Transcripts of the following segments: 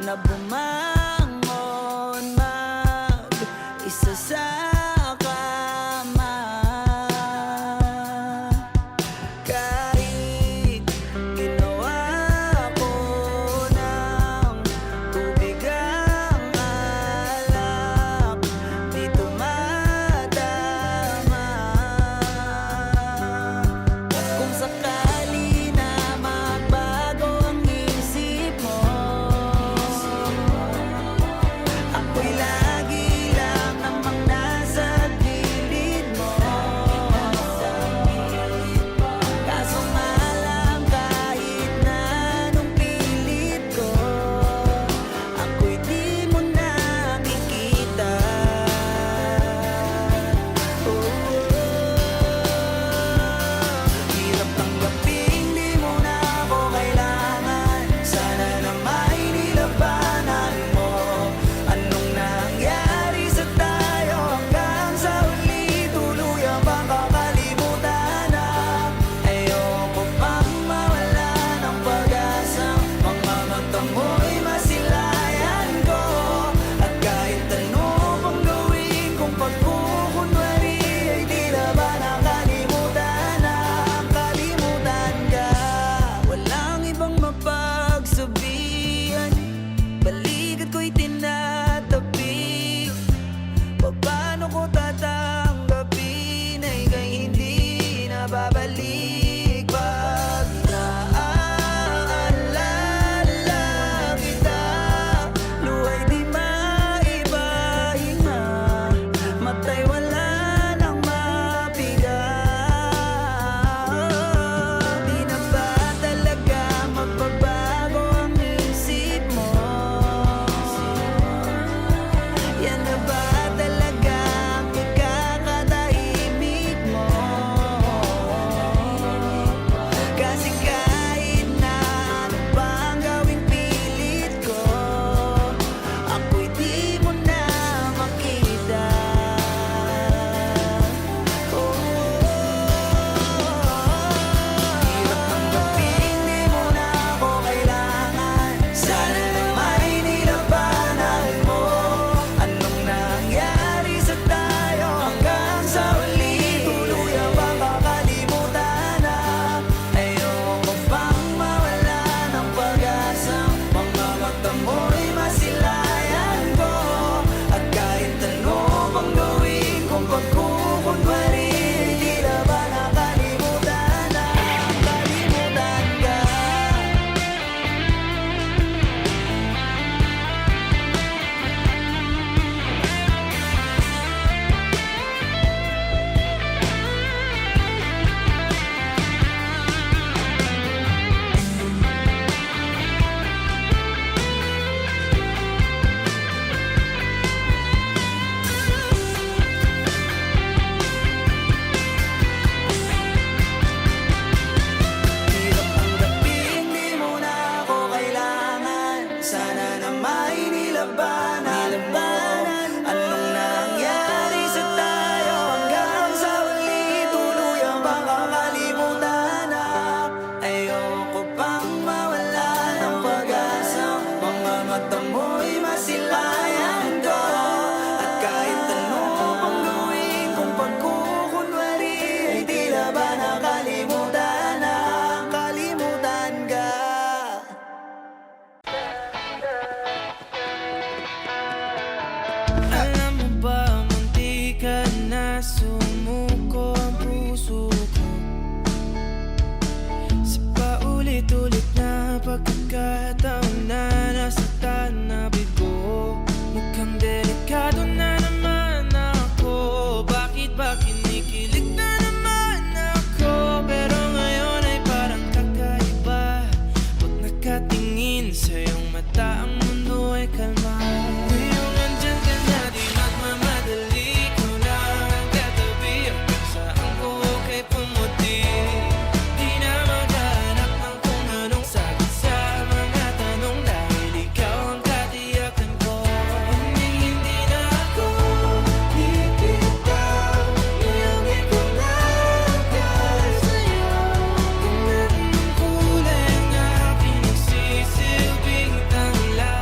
na bumangon mag-isa sa kama. Kahit ginawa ko ng tubig ang alak, di tumatama. Kung sakali na magbago ang isip mo, ako'y lagi lang namang nasa gilid mo. Kaso nga lang kahit na anong pilit ko, ako'y di mo nakikita. Hirap tanggapin, di mo na ako kailangan. Sana na may nilabanan mo. Anong nangyari sa tayo hanggang sa huli? Tuluyan bang kakalimutan na? Ayoko pang mawala ng pag-asa. Mga mata mo'y masilayan ko. At kahit ano pang gawin kong pagkukunwari, ay di na ba nakalimutan na? Kalimutan ka. Walang ibang mapagsabihan, balikat ko'y tinatabi. Paano ko tatanggapin ay kay hindi na babalik? Pag naaalala kita, luhay di maipahinga, matay wala nang mapiga. Di na ba talaga magbabago ang isip mo? Yan na ba talaga ang ikakatahimik mo? Kasi kahit na ano pang gawing pilit ko, ako'y di mo na makita. Hirap tanggapin, di mo na ako kailangan. Sana na may nilabanan mo. Anong nangyari sa tayo hanggang sa huli? Tuluyan bang kakalimutan na? Ayoko pang mawala ng pag-asa. Mga mata mo'y masilayan ko. At kahit ano pang gawin kong pagkukunwari, di na ba nakalimutan na? Kalimutan ka. Hirap tanggapin, di mo na ako kailangan. Sana na may nilabanan mo. Anong nangyari sa tayo hanggang sa huli? Tuluyan bang kakalimutan na? Ayoko pang mawala ng pag-asa. Mga mata mo'y masilayan ko. At kahit ano pang gawin kong pagkukunwari, ay di na ba nakalimutan na? Kalimutan ka. Alam mo ba, munti ka na sumuko ang puso ko sa paulit-ulit na pagkakataon na nasaktan na bigo. Mukhang delikado na naman ako. Bakit ba kinikilig na naman ako? Pero ngayon ay parang kakaiba. Pag nakatingin sa iyong mata, ang mundo ay kalma. Ngayong andyan ka na, di magmamadali. Ikaw lang ang katabi hanggang saan ko kay pumuti. Di na maghanap ng kung anong sagot sa mga tanong, dahil ikaw ang katiyakan ko. Hindi na ako bibitaw. Ngayong ikaw na ang sa'yo. Kung anong kulay ang aking nagsisilbing tanglaw.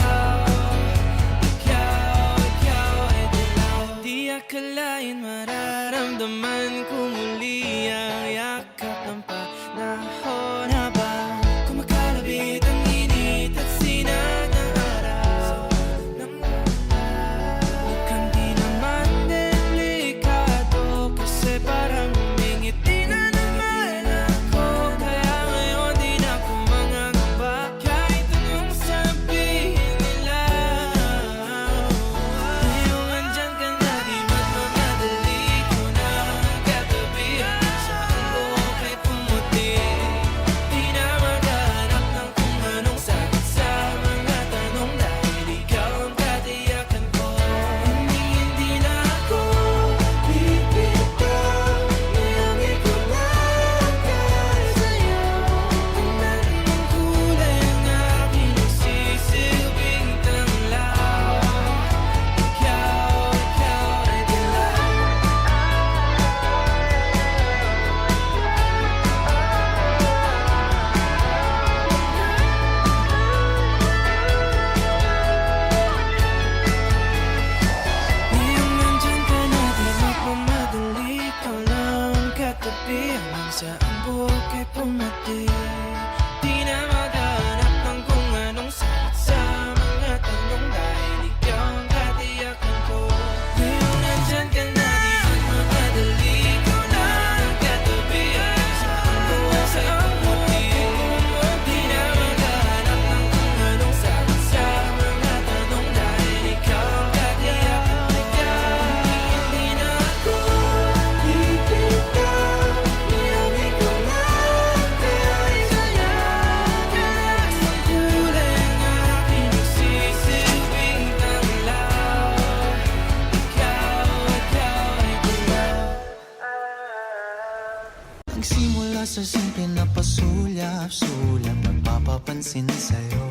sa simple na pasulyap-sulyap magpapapansin sa'yo.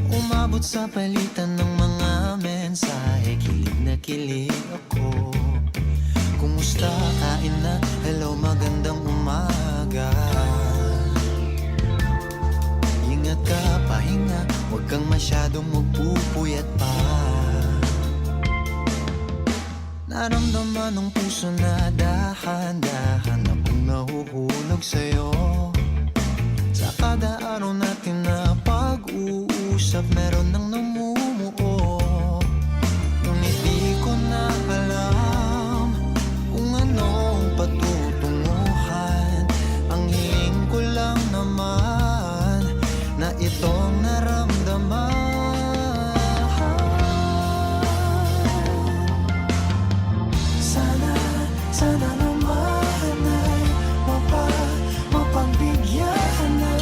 Umabot sa palitan ng mga mensahe, kilig na kilig ako. Kumusta, kain na, hello, magandang umaga. Ingat ka, pahinga, huwag kang masyadong magpupuyat pa. Naramdaman ng puso na dahan-dahan akong nahuhulog sa'yo. Sa kada araw natin na pag-uusap, meron nang namumuo. Ngunit di ko na alam kung anong patutunguhan. Ang hiling ko lang naman na itong naramdaman. Sana naman ay mapagbigyan na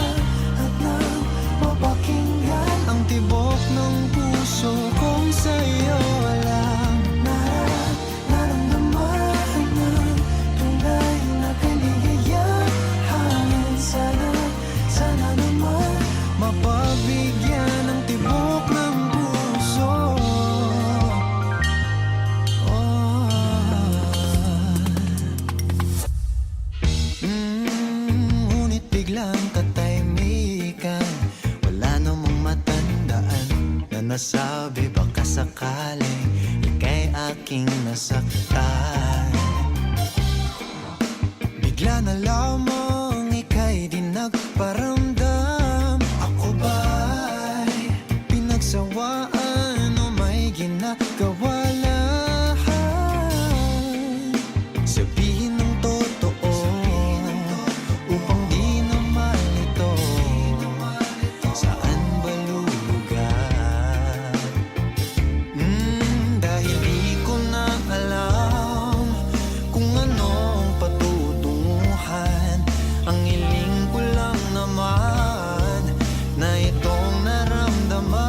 at nang mapakinggan ang tibok ng puso kong sa'yo lang naramdaman ng tunay na kaligayahan. Sana naman mapagbigyan ng tibok ng puso. Ngunit biglang katahimikan, wala namang matandaan na nasabi baka sakaling ika'y aking nasaktan. Bigla na lamang ika'y di nagparamdam. Ako ba'y pinagsawaan o may ginagawa lang? Sabihin ng totoo upang di na malito. Saan ba lulugar? Dahil di ko na alam kung anong patutunguhan. Ang hiling ko lang naman na itong naramdaman.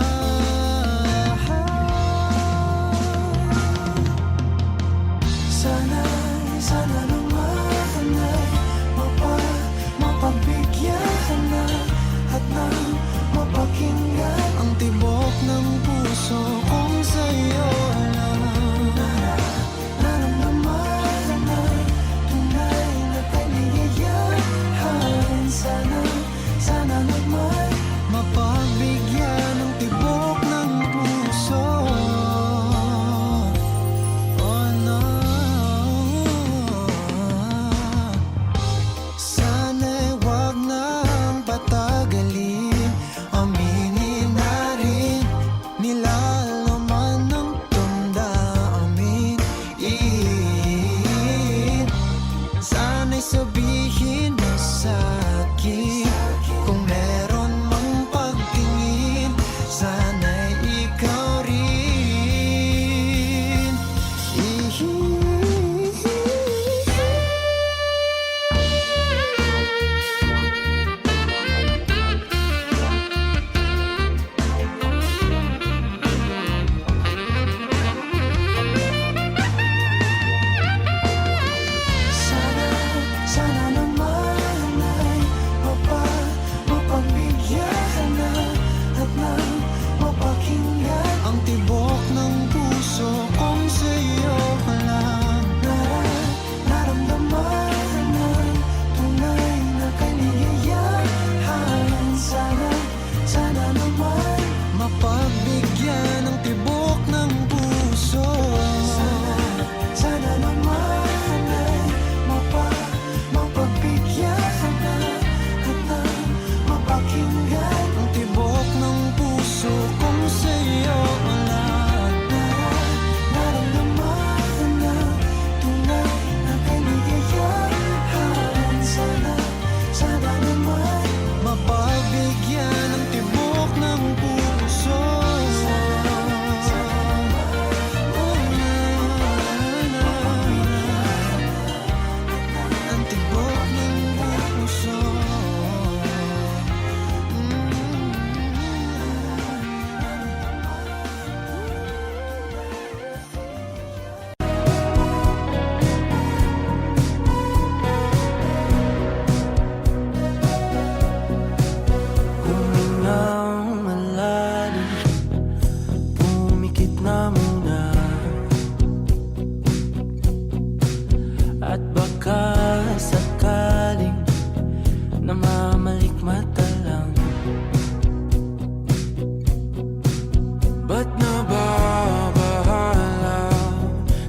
Ba't nababahala?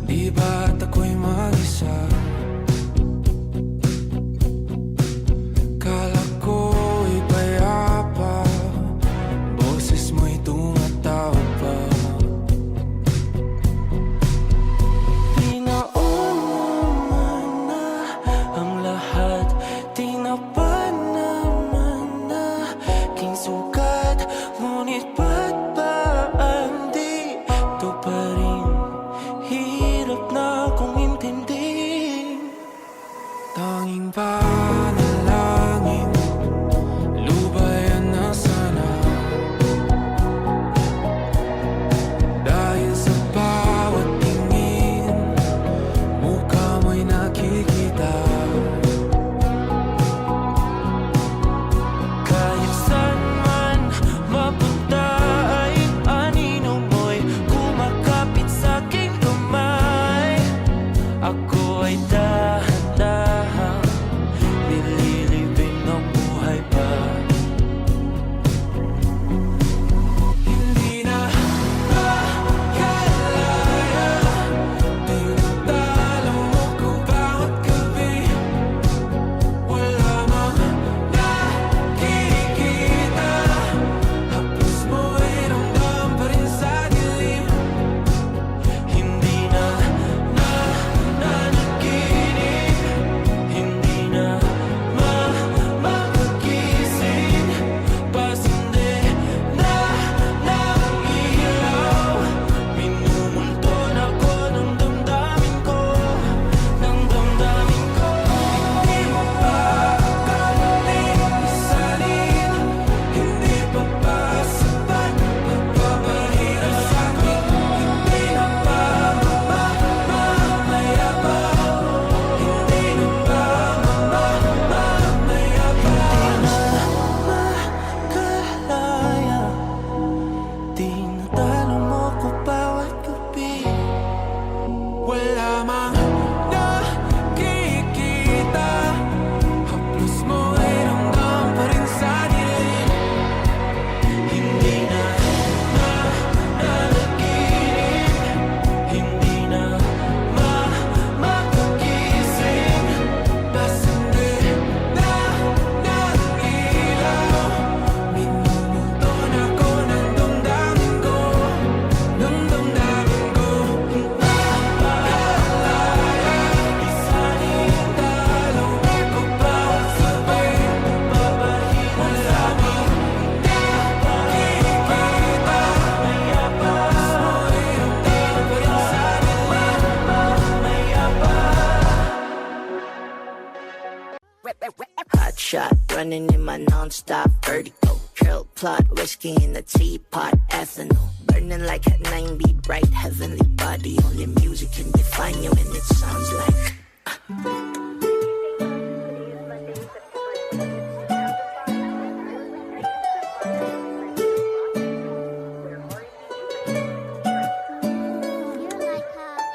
Di ba't ako'y mag-isa? Kala ko'y payapa, boses mo'y tumatawag pa. Di naman na ang lahat, di na pa naman na king sukat. Ngunit ba't ba di to pa rin? Hirap na kong intindihin. Tanging panalangin, lubayan na sana. Dahil sa bawat tingin, mukha mo'y nakikita. Kahit saan man mapunta ay anino mo'y kumakapit sa aking kamay. Ako ay dahan-dahan nililibing ng buhay pa. Hindi na makalaya, tinatalo mo ko bawat gabi. Wala mang nakikita, haplos mo'y ramdam pa rin sa dilim. Hindi na nanaginip, hindi na mapagising. Pasindi na ng ilaw, minumulton ako ng damdamin ko, ng damdamin ko. Hindi mo pa akalain isalin, hindi pa ba sapat nagpapahirap sa'kin? Hindi na ba mamamaya pa? Hindi na ba mamamaya pa? Makalaya, tinatalo mo ko bawat gabi. Wala mang nakikita, haplos mo'y ramdam pa rin sa dilim. Hindi na nanaginip, hindi na mapagising. Pasindi na ng ilaw, minumulton ako ng damdamin ko, ng damdamin ko. Napakalaya, isalin dalaw ako bawat gabi. Papahirap sa amin, nakikita, maya pa. Mo'y ramdam pa rin sa dilim, maya pa. Hot shot, running in my non-stop vertigo. Trail plot, whiskey in the teapot, ethanol. Burning like a 9B bright heavenly body. Only music can define you and it sounds like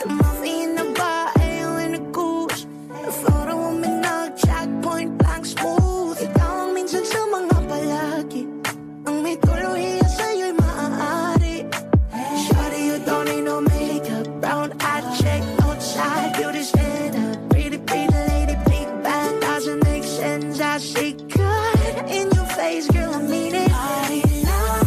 the movie in the bar, ale in the goose. The photo mo minag-check, point blank smooth. Ikaw ang minsan sa mga palagi, ang may tuluhiya sa'yo'y maaari. Shawty, you don't need no makeup, brown eye check, outside, beauty standard. Pretty, pretty lady, big bag, doesn't make sense. I see good in your face, girl, I mean it. Party now.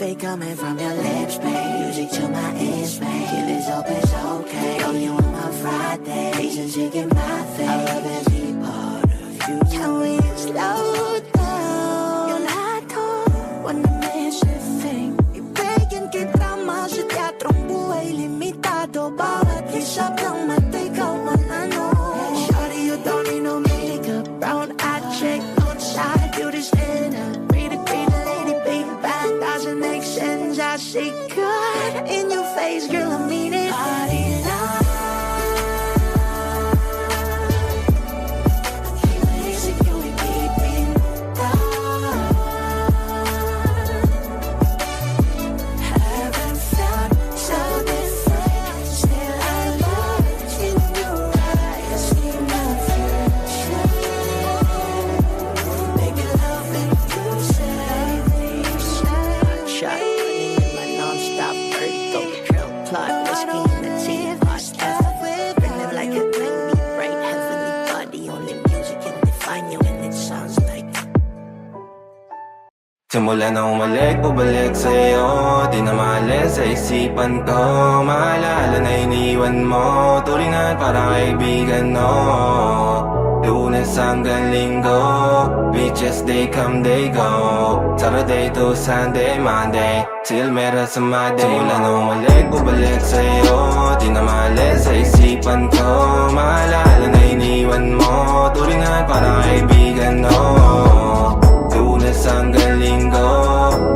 Fake coming from your lips, babe. Music to my ears, babe. If it's up, it's okay. Girl, you on my Friday. Reasons you get my thing. I love every part of you. Can we slow down? Yung lahat ko, wanna miss a thing. Ibigin kita mas sa teatrong buhay limitado. Bawat lisap ng mata, ikaw ang ano. Shawty, you don't need no makeup. Brown eye chick, outside, beauty standard. Pretty, pretty lady, big bag, doesn't make sense. I see good in your face, girl, I mean it. Party now. See if I start with that. Like a tiny, bright, heavenly body. Only music can define you, and it sounds like. Simula na umalik, pabalik sa'yo. Di na maalis sa isipan ko. Maalala na iniwan mo. Turingan para kaibigan, no. Lunes hanggang Linggo, beaches they come they go. Saturday to Sunday, Monday till meron sa Monday. Simula na umalik, pabalik sa'yo. Di na maalis sa isipan ko. Maalala na iniwan mo. Turingan para kaibigan, no. Lunes hanggang Linggo,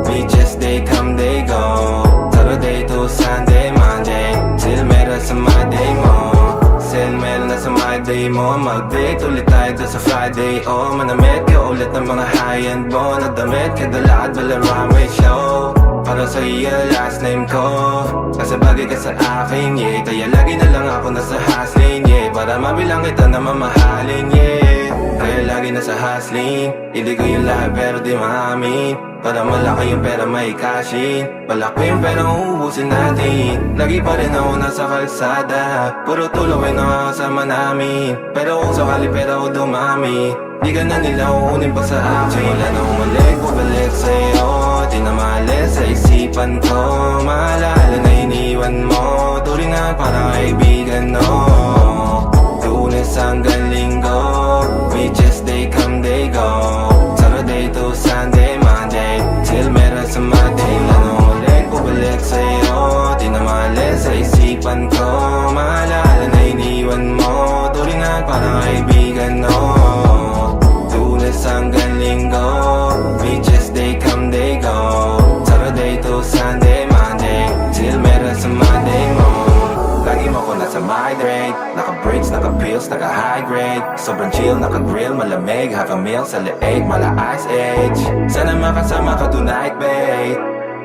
beaches they come they go. Saturday to Sunday, Monday till meron sa Monday mo. Till meron na sa Monday mo. Mag-date ulit tayo doon sa Friday. Oh, manamit ka ulit ng mga high-end mo. Nadamit ka dala at bala runway show. Para sa iyo last name ko. Kasi bagay ka sa akin, yeah. Kaya lagi na lang ako nasa hustling, yeah. Para mabilang kita na mamahalin, yeah. Kaya lagi nasa hustling. Hindi ko yung lahat pero di maamin. Para malaki yung pera may cashin. Malaki yung pera uubusin natin. Lagi pa rin ako nasa kalsada. Puro tulong ay nakakasama namin. Pero kung sakali pera ko dumami, di ka na nila uunin pa sa akin. Simula na umalik, pabalik sa'yo. Di na maalis sa isipan ko. Maalala na iniwan mo. Turingan para kaibigan, no. Lunes hanggang Linggo, beaches they come they go. Saturday to Sunday, Monday till meron sa Monday. Lalo ulit, pabalik sa'yo. Di na maalis sa isipan ko. Maalala na iniwan mo. Turingan para kaibigan, no. Lunes hanggang Linggo, beaches they come they go. Saturday to Sunday, Monday till meron sa Monday mo. Lagi mo ko nasa migrate. Naka-breaks, naka-pills, naka-high grade. Sobrang chill, naka-grill, malamig. Half a meal sa leeg, mala ice age. Sana makasama ka tonight, babe.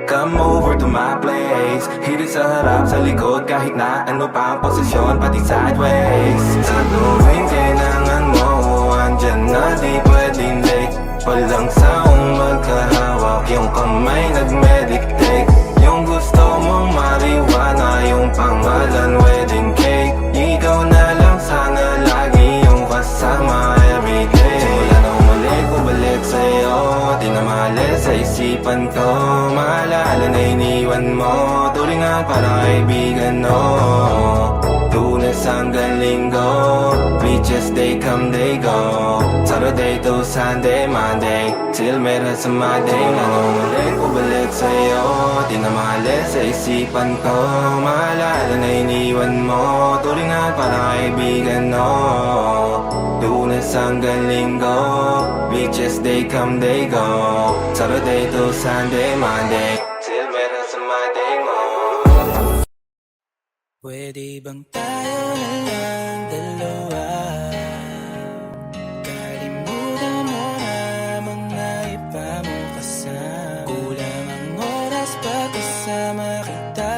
Come over to my place. Hirit sa harap, sa likod. Kahit na ano pa ang posisyon, pati sideways. Sa tuwing kailangan mo, andyan na di pwedeng late. Palang saong magkahawak, yung kamay nag-meditate. Yung gusto mong mariwana, yung pangalan wedding cake. Ikaw na lang sana lagi yung kasama everyday. Simula na umalik, bumalik sa'yo. Di na maalis sa isipan ko. Maalala na iniwan mo. Turingan para kaibigan, no. Lunes hanggang Linggo, beaches they come they go. Saturday to Sunday, Monday till meron sa Monday. Nang umalik, bumalik sa'yo. Di na maalis sa isipan ko. Maalala na iniwan mo. Turingan para kaibigan, no. Lunes hanggang Linggo, beaches they come they go. Saturday to Sunday, Monday till meron sa Monday mo. Pwede bang tayo na lang dalawa? Kalimutan mo na mga iba mo kasama. Kulang ang oras pag kasama kita.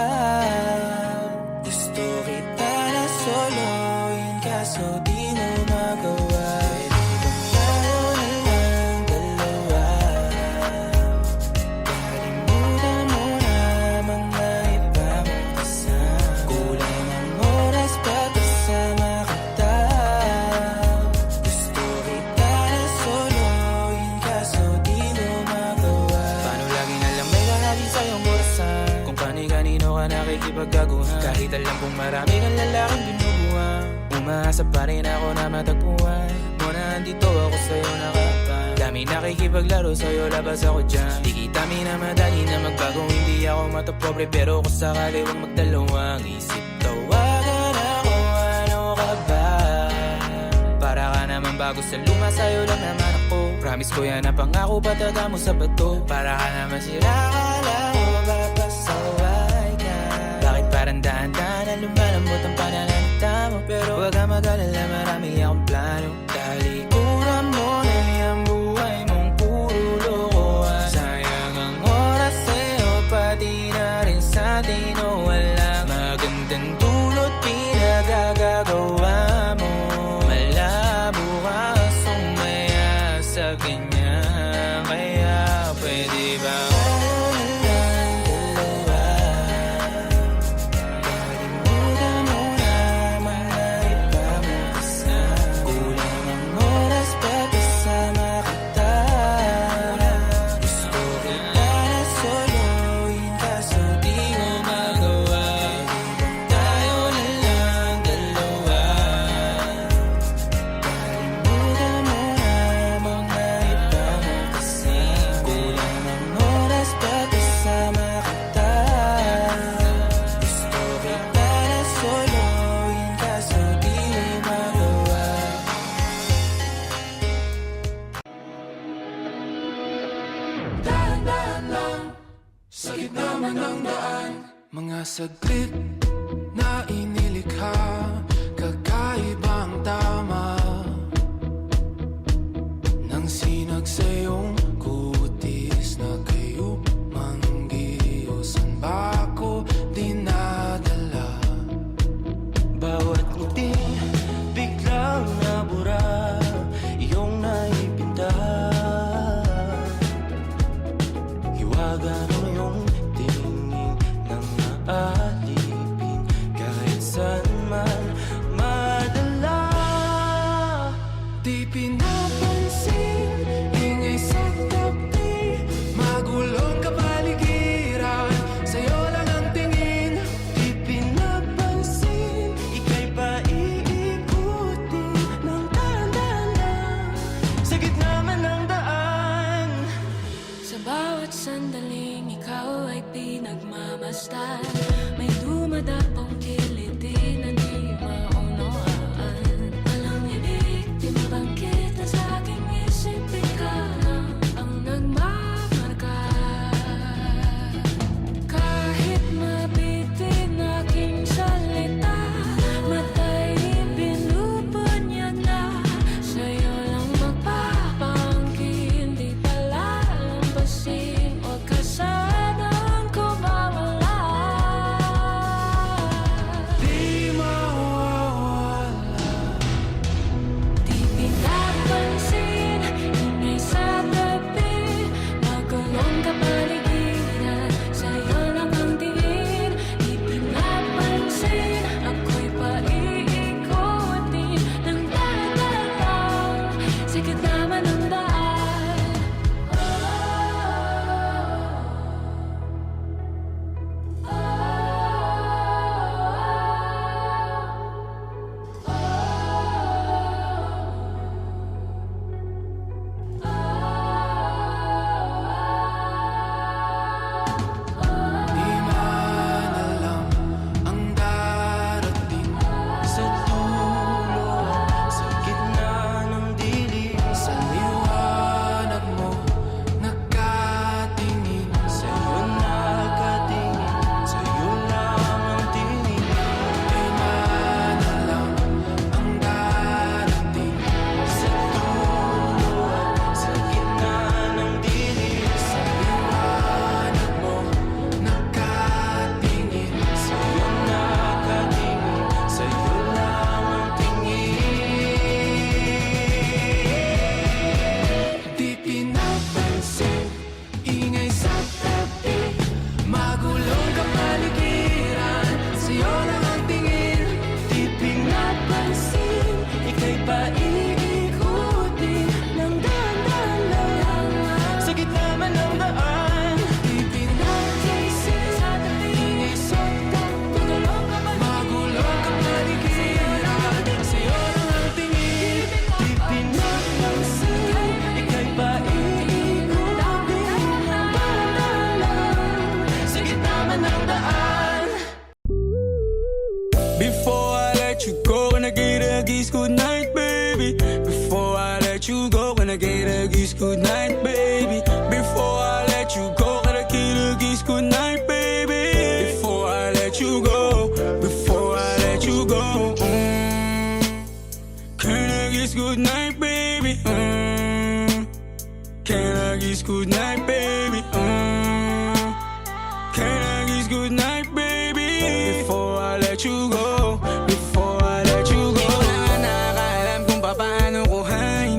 Gusto kita na soloin kaso di mo magawa. Pwede bang tayo na lang dalawa? Kalimutan mo na mga iba mo kasama. Kulang ang oras pag kasama kita. Gusto kita na soloin kaso di mo magawa. Paano lagi na lang may lalaki sa'yong burasan? Kung kani-kanino ka nakikipagkaguhan. Kahit alam kong marami kang lalaking binubuhan. Umaasa pa rin ako na matagpuan mo na andito ako sa'yo nakapan. Dami nakikipaglaro sa'yo, labas ako dyan. Di kita minamadali na magbago. Hindi ako matapobre pero kung sakali huwag magdalawang isip. Tawagan ako, ano ka ba? Para ka naman bago sa luma, sa'yo lang naman ako. Promise ko yan na pangako, pataga mo sa bato. Para ka naman sila, akala ko papasaway ka. Bakit parang dahan-dahan na lumalambot ang pananalita mo? Pero huwag ka mag-alala, marami akong plano. Talikuran mo na yung buhay mong puro lokohan. Sayang ang oras sa'yo, pati na rin sa atin. O walang magandang dulot pinagagagawa mo. Malabo ka sumaya sa ganyan. Kaya pwede ba tayo na lang dalawa? Kalimutan saglit na inilikha, kakaibang tama nang sinag sa iyong kutis na kayo manggiyosan ba ako dinadala? Bawat ngiti biglang nabura, iyong naipinta, hiwaga ng iyong tingin nang naalipin kahit saan man madala. Di pinapansin, ingay sa tabi, magulong kapaligiran, sa'yo lang ang tingin. Di pinapansin, ika'y paiikutin ng dahan-dahan sa gitna man ng daan. Sa bawat sandaling ikaw ay pinagmamasdan, may dumadapong kiliti na di maunawaan. Walang ibig, di mabangkit na sa aking isip, ikaw lang ang nagmamarka. Kahit mabitin aking salita, matay binubunyag na, sa'yo lang magpapangkin, di pala lampasin, huwag ka sanang kumawala. Di mawawala. Di pinapansin, ingay sa tabi, magulong kapaligiran, sa'yo lang ang tingin. Di pinapansin, ako'y paiikutin ng dahan-dahan sa gitna man ng daan. Di man alam ang darating sa dulo, sa gitna ng dilim, sa liwanag mo nakatingin, sa'yo nakatingin, sa'yo lang ang tingin. Di man alam ang darating sa dulo, sa gitna ng dilim, sa liwanag mo nakatingin, sa'yo nakatingin, sa'yo lang ang tingin. Di pinapansin, ingay sa tabi, magulong kapaligiran, sa'yo lang ang tingin. Di pinapansin, ika'y paiikutin ng dahan-dahan lang sa gitna man ng daan. Di pinapansin, ingay sa tabi, magulong kapaligiran, sa'yo lang ang tingin. Di pinapansin, ika'y paiikutin ng dahan-dahan lang sa gitna man ng daan. Before I let you go, can I get a kiss good night, baby? Before I let you go, can I get a kiss good night, baby? Before I let you go, can I get a kiss good night, baby? Before I let you go, before I let you go, can I kiss good night, baby? Can I kiss good night, baby? Can I kiss good night, baby? Before I let you go, before I let you go. Di ko na nga nakakaalam kung paano kuhain.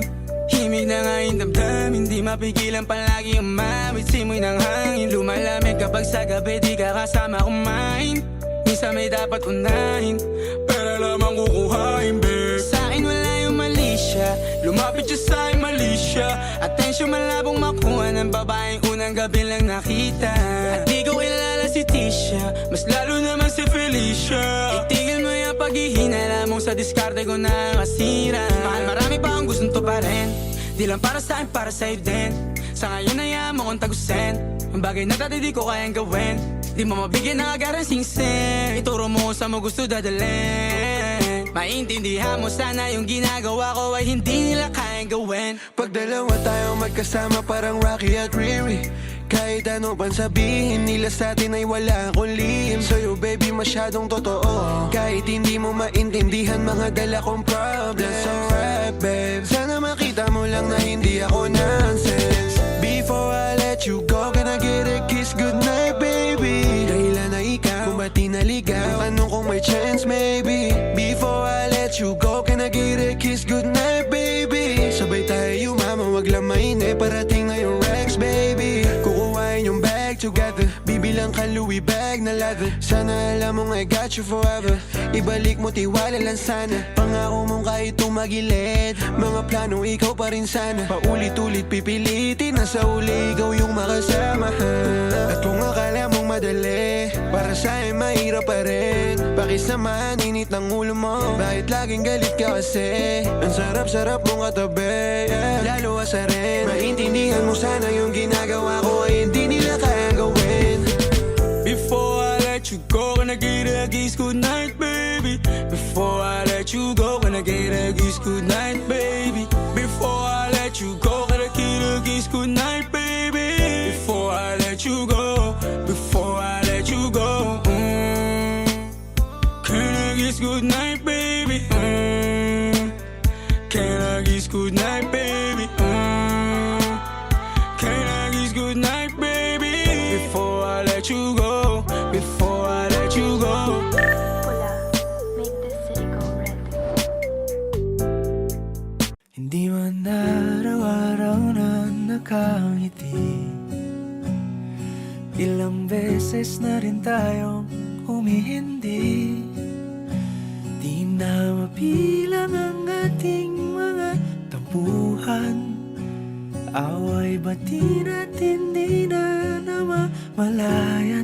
Himig na nga yung damdamin, di mapigilan palagi umawit. Simoy ng hangin, lumalamig kapag sa gabi di ka kasama kumain. Minsan may dapat unahin, pero lamang kukuhain, babe. Sa'kin wala yung mali siya, lumapit siya sa'kin mali siya. Atensyon malabong makuha ng babaeng unang gabi lang nakita. At di ko kilala si Tisha, mas lalo naman si Felicia. Itigil mo yung paghihinala mong sa diskarte ko na masira. Mahal, marami pa akong gustong tuparin, di lang para sa'kin, para sa'yo din. Sa ngayon hayaan mo kong tagusin ang bagay na dati di ko kayang gawin. Di mo mabigyan ng agarang singsing, ituro mo sa mo gusto dadalhin. Maintindihan mo sana yung ginagawa ko ay hindi nila kayang gawin. Pag dalawa tayo magkasama parang Rocky at Riri, Kahit ano pang sabihin nila sa'tin ay wala akong lihim. Sa'yo baby masyadong totoo, kahit hindi mo maintindihan mga dala kong problems. So rap babe, sana makita mo lang na hindi ako nonsense. Before I let you go, can I get a kiss goodnight baby? Dahilan na ikaw, kung ba't di naligaw, tanong kung may chance maybe. Before I let you go, can I get a kiss goodnight baby? Sabay tayo mama, wag lang mainip, parating na yung Rex baby. Kukuhain yung bag together, bibilang ka Louis bag na leather. Sana alam mong I got you forever, ibalik mo tiwala lang sana. Pangako mong kahit tumagilid, mga plano ikaw pa rin sana. Paulit-ulit pipilitin na sa uli ikaw yung makasama. At kung akala mong madali, para sa'yo mahirap pa rin. Pakisamahan init ng ulo mo, bakit laging galit ka kasi? Ang sarap-sarap mong katabi, yeah. Lalo asa rin, maintindihan mo sana yung ginagawa ko ay hindi nila kayang gawin. Before I let you go, can I get a kiss goodnight, baby? Before I let you go, can I get a kiss goodnight, baby? Before I let you go, can I get a kiss goodnight, baby? Before I let you go, before I let you go, can I kiss goodnight, baby? Can I kiss goodnight, baby? Can I kiss goodnight, baby? Before I let you go, before I let you go. Pula, make this city go red. Hindi man araw-araw na nakangiti, ilang beses na rin tayong humihindi. Di na mapilang ang ating mga tampuhan, away bati natin di na namamalayan.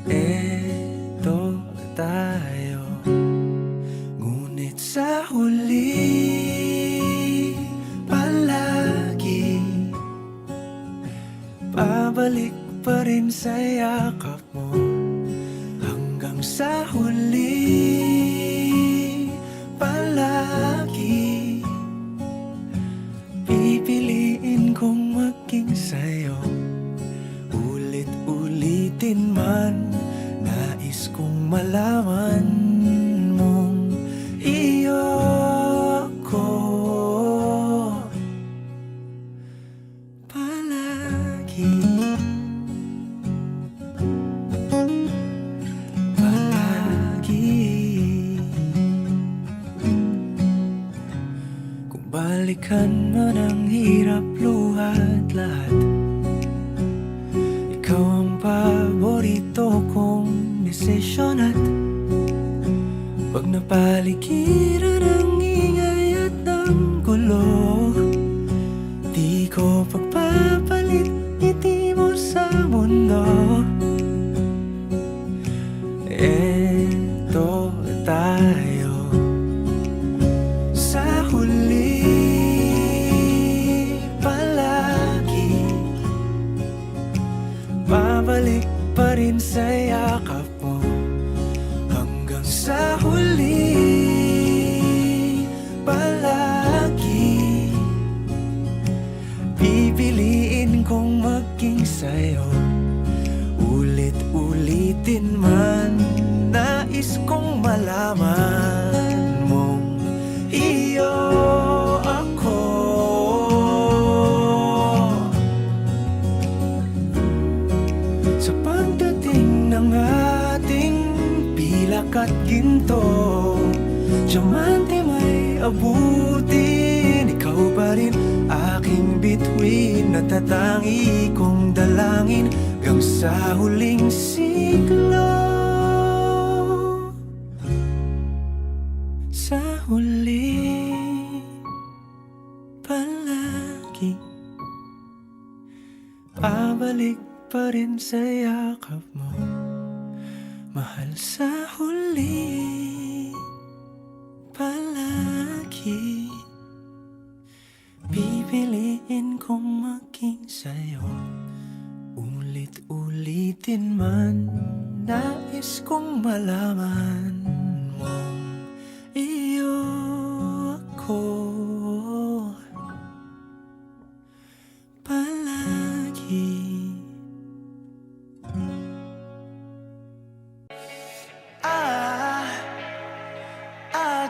Eto tayo, ngunit sa huli palagi pabalik pa rin sa yakap mo. Hanggang sa huli palagi pipiliin kong maging sa'yo. Ulit-ulitin man, nais kong malaman mong iyo ako palagi. Kung balikan man ang hirap, luhat lahat, ikaw ang paborito kong desisyon. At pag napaligiran ang ingay at ang gulo, di ko pagpapalit ngiti mo sa mundo. Eto tayo, sa huli palagi babalik pa rin sa yakap mo. Hanggang sa huli palagi pipiliin kong maging sa'yo. Ulit-ulitin man, nais kong malaman mong iyo ako. Sa pagdating ng ating pilak at ginto, diamante may abutin, ikaw pa rin aking bituin, natatangi kong dalangin hanggang sa huling siglo. Sa huli palagi pabalik pa rin sa yakap mo, mahal. Sa huli palagi pipiliin kong maging sa'yo. Ulit-ulitin man, nais kong malaman mong iyo ako palagi.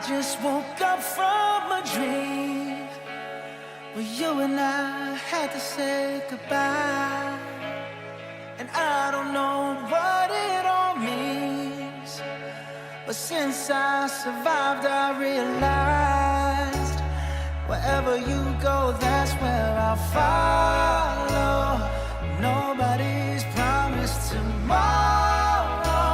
just woke up from a dream where you and I had to say goodbye. And I don't know what it all means, but since I survived, I realized wherever you go, that's where I'll follow. Nobody's promised tomorrow,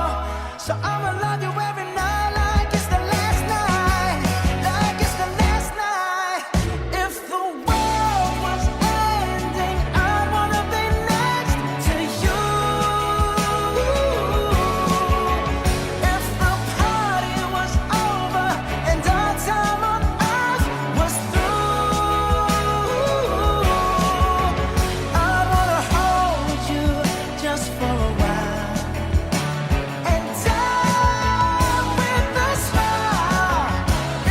so I'ma love you every night like it's the last night, like it's the last night. If the world was ending, I'd wanna be next to you. If the party was over and our time on earth was through, I wanna hold you just for a while and die with a smile.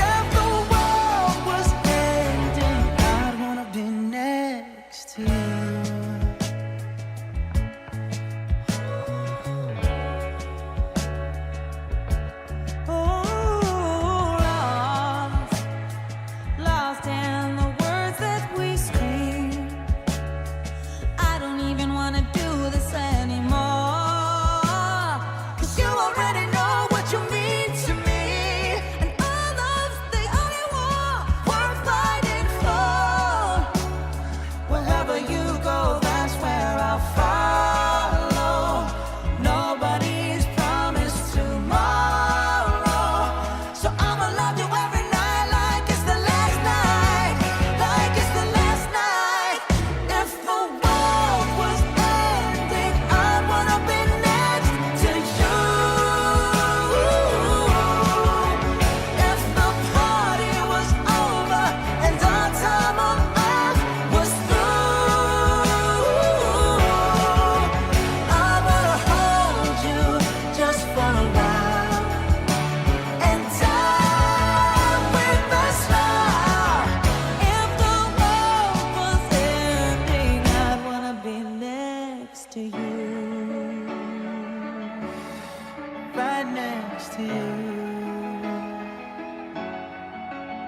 If the world was ending, I'd wanna be next to you. Lost in the words that we scream. I don't even wanna do this anymore, 'cause you already know what you mean to me, and all love's the only war worth fighting for. Wherever you go, that's where I'll follow. Nobody's promised tomorrow, so I'ma love you every night like it's the last night, like it's the last night. If the world was ending, I'd wanna be next to you. If the party was over and our time on earth was through, I wanna hold you just for a while and die with a smile. If the world was ending, I'd wanna be next to you. Right next to you.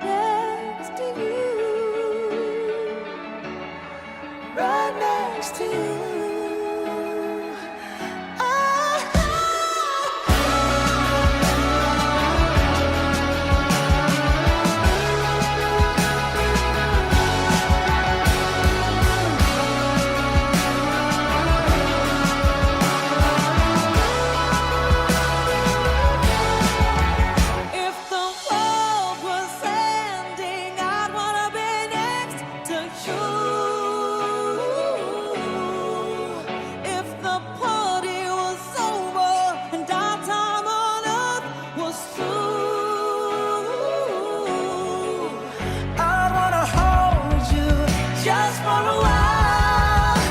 Next to you. Right next to you. If the world was ending, I'd wanna be next to you. If the party was over and our time on earth was through, I wanna hold you just for a while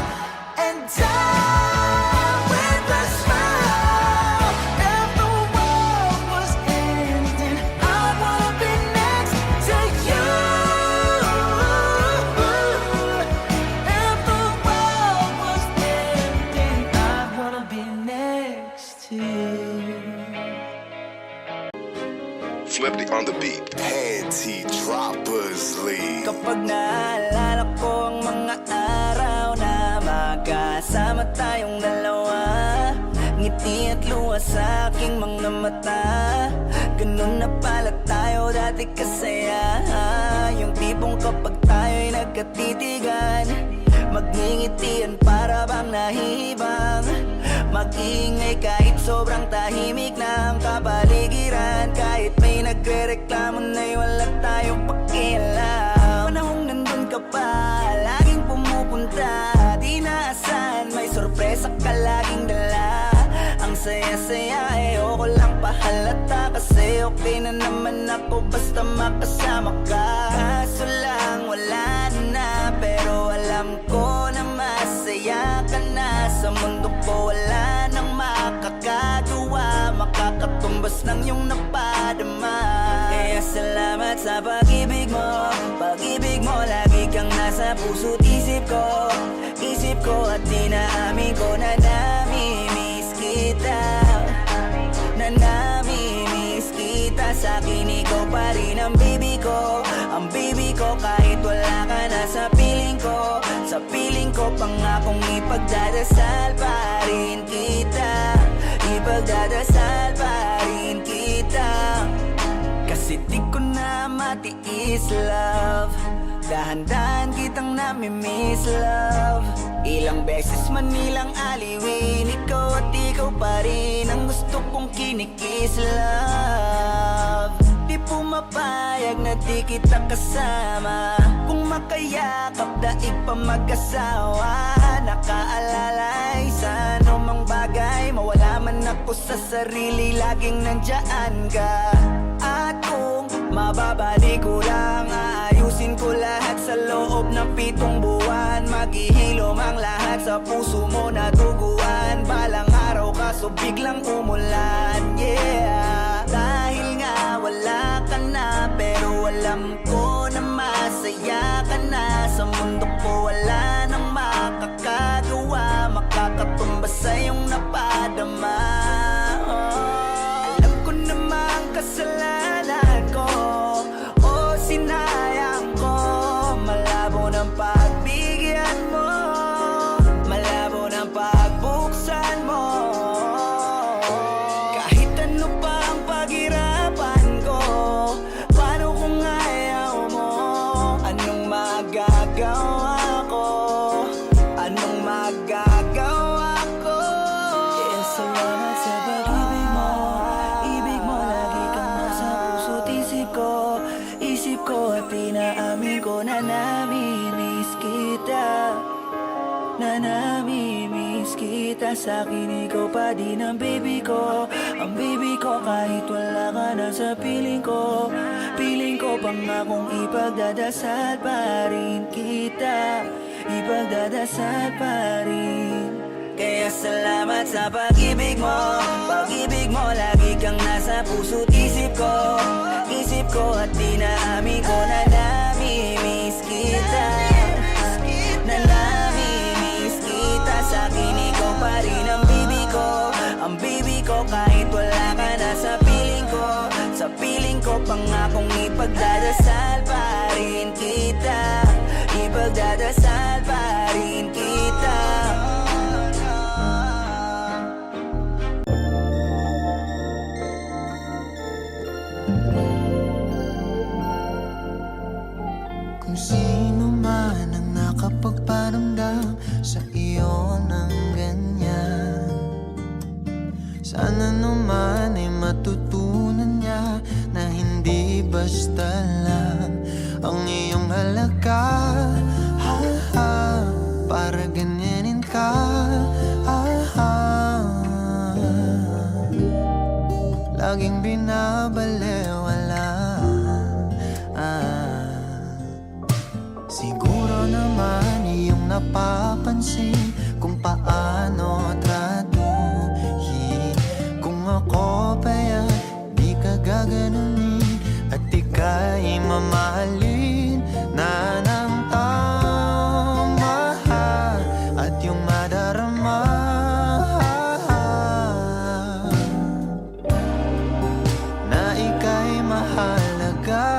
and die with a smile. If the world was ending, I wanna be next to you. If the world was ending, I wanna be next to you. Flippy on the beat. Panty Droppers League. Kapag naalala ko ang mga araw na magkasama tayong dalawa, ngiti at luha sa aking mga mata. Ganun na pala tayo dati kasaya, yung tipong kapag tayo'y nagkatitigan, magngingitian para bang nahihibang, mag-iingay kahit sobrang tahimik na ang kapaligiran. Kahit may nagre-reklamo na'y wala tayong pakialam. Panahong nandun ka pa, laging pumupunta, di naasan, may sorpresa ka laging dala. Ang saya-saya, ayoko lang pahalata, kasi okay na naman ako basta makasama ka. Kaso lang wala na, pero alam ko na masaya ka na. Sa mundo ko wala nang makakagawa, makakatumbas ng iyong napadama. Kaya salamat sa pag-ibig mo, lagi kang nasa puso't isip ko, at dinaamin ko na namimiss kita, na namimiss kita. sa'kin ikaw pa rin ang baby ko. Ang baby ko kahit wala ka na sa piling ko. Sa piling ko pangakong ipagdadasal pa rin kita. Ipagdadasal pa rin kita. Kasi di ko na matiis love. Dahan-dahan kitang namimiss love. Ilang beses man nilang aliwin, ikaw at ikaw pa rin ang gusto kong kinikis love. Di pumapayag na di kita kasama. Kung makayakap daig pa mag-asawa. Nakaalalay sa anumang bagay. Mawala man ako sa sarili, laging nandyan ka. At kung mababalik ko lang, aayusin ko lahat sa loob ng 7 buwan. Maghihilom ang lahat sa puso mo na duguan. Balang araw kaso biglang umulan, yeah. Dahil nga wala ka na, pero alam ko na masaya ka na. Sa mundo ko wala nang makakagawa, makakatumba sa iyong napadama. Alam ko namang kasalanan ko, o sinayang ko. Malabo ng pagbigyan mo, malabo ng pagbuksan mo. Kahit ano pa ang paghirapan ko, paano kung ayaw mo? Anong magagawa ko? Anong magagawa ko? Kaya salamat sa pag-ibig mo. Ibig mo lagi kang nasa puso't isip ko. Isip ko at inaamin ko na namimiss kita. Na namimiss kita. Sa'kin ikaw pa din ang baby ko. Ang baby ko kahit wala ka na sa piling ko. Piling ko pangakong ipagdadasal pa rin kita. Ipagdadasal pa rin. Kaya salamat sa pag-ibig mo. Pag-ibig mo lagi kang nasa puso't isip ko. Isip ko at inaamin ko na namimiss kita. Na namimiss kita. Sa'kin ikaw pa rin ang baby ko. Ang baby ko kahit wala ka na sa piling ko. Sa piling ko pangakong ipagdadasal pa rin kita. Ipagdadasal pa rin kita. Kung sino man ang nakapagparamdam sa iyo ng ganyan, sana naman ay matutunan niya na hindi basta lang ang iyong halaga. Ha, ha, para ganyanin ka. Ha, ha, laging binabalewala. Siguro naman iyong napapansin kung paano tratuhin. Kung ako pa'y di ka gaganunin at ika'y mamahalin na ng tama at yung madarama na ika'y mahalaga.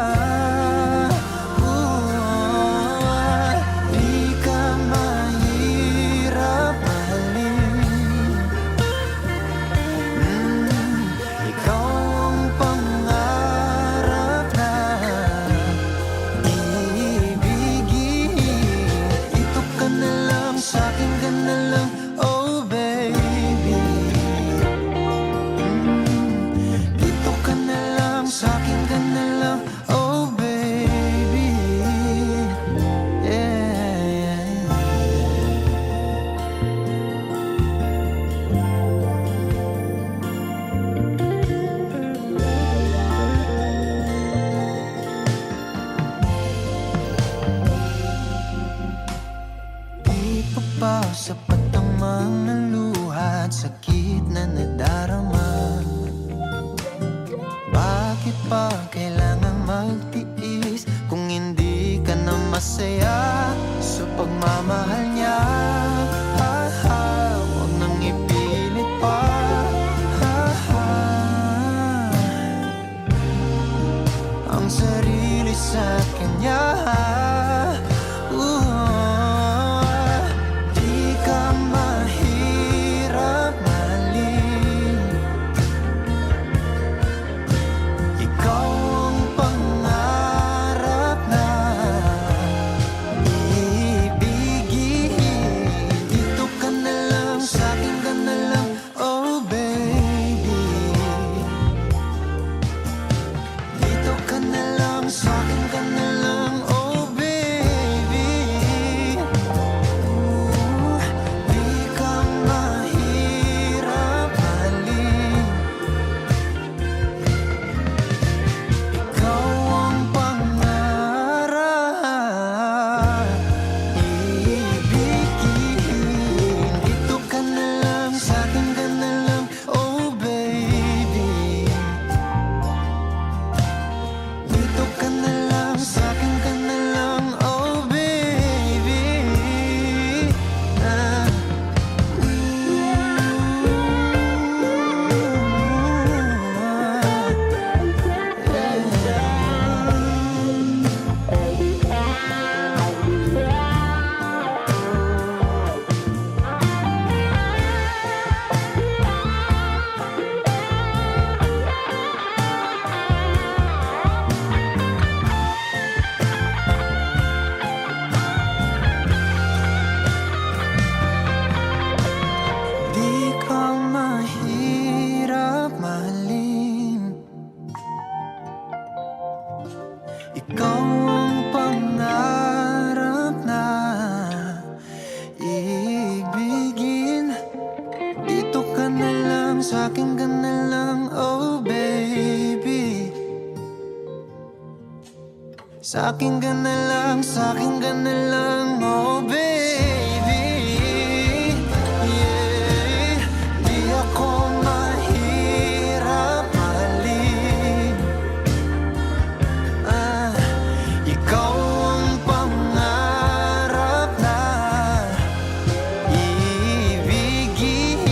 Sapat ang mga luha at sakit na nadarama. Bakit pa kailangan magtiis kung hindi ka na masaya sa pagmamahal niya? Ha, ha, huwag nang ipilit pa. Ha, ha, ang sarili sa kanya. Di ka mahirap mahalin. Ikaw ang pangarap na ibigin. Dito ka na lang, sa'kin ka na lang, oh baby. Dito ka na lang, sa'kin ka na lang, oh baby. Di ka mahirap mahalin. Ikaw ang pangarap ibigin. Dito ka na lang, sa'kin ka na lang, oh baby. Dito ka na lang, sa'kin ka na lang, oh baby. Di ka mahirap mahalin. Ikaw ang pangarap na ibigin. Dito ka na lang, sa'kin ka na lang, oh baby. Sa'kin ka na lang, sa'kin ka na lang, oh baby. Yeah. Di ako mahirap mahalin. Ikaw ang pangarap na ibigin.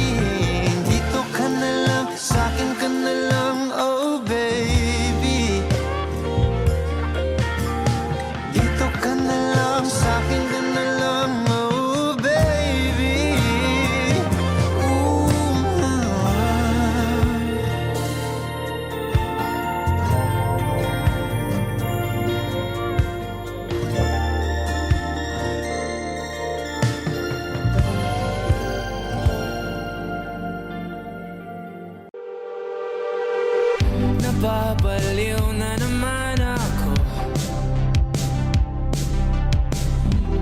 Dito ka na lang, sa'kin ka na lang, oh baby. Dito ka na lang, sa'kin ka na lang, oh baby. Nababaliw na naman ako.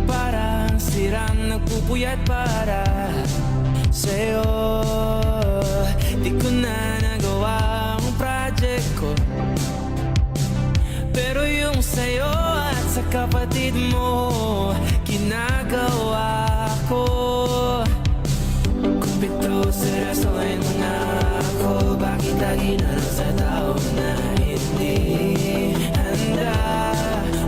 Parang sirang nagpupuyat para sa'yo. Di ko na nagawa ang project ko, pero yung sa'yo at sa kapatid mo ginagawa ko. Kumpito seryosohin mo na ako. Bakit lagi na lang sa tao na hindi handa?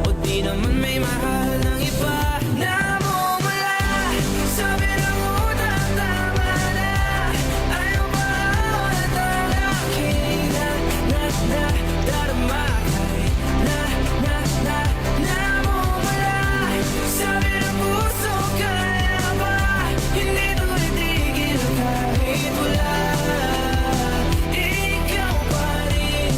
O di naman may mahal ng iba na mumula. Sabi ng utang tama na. Ayaw pa ako na talaking darama kahit namumula. Sabi ng puso, kaya ba hindi ito itigil kahit wala? Ikaw pa rin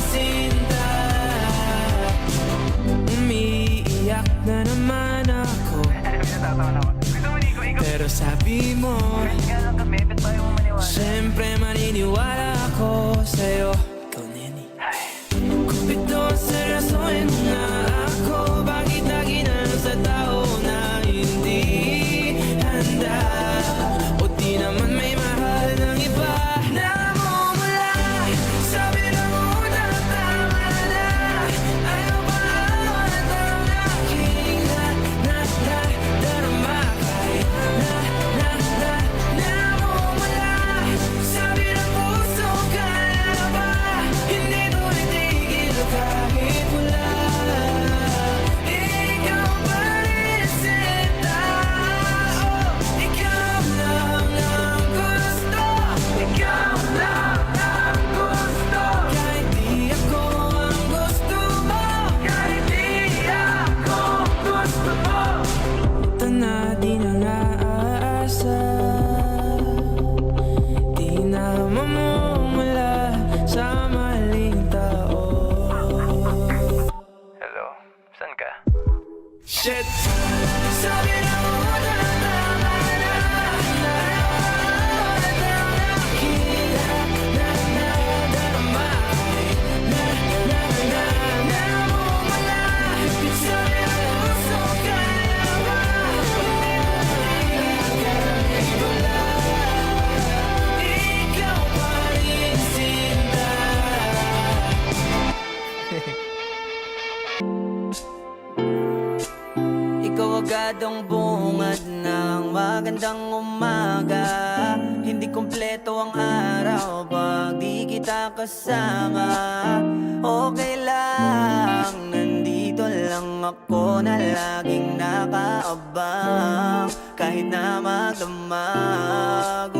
Abagadong bungad ng magandang umaga. Hindi kumpleto ang araw pag di kita kasama. Okay lang, nandito lang ako na laging nakaabang. Kahit na magdamag,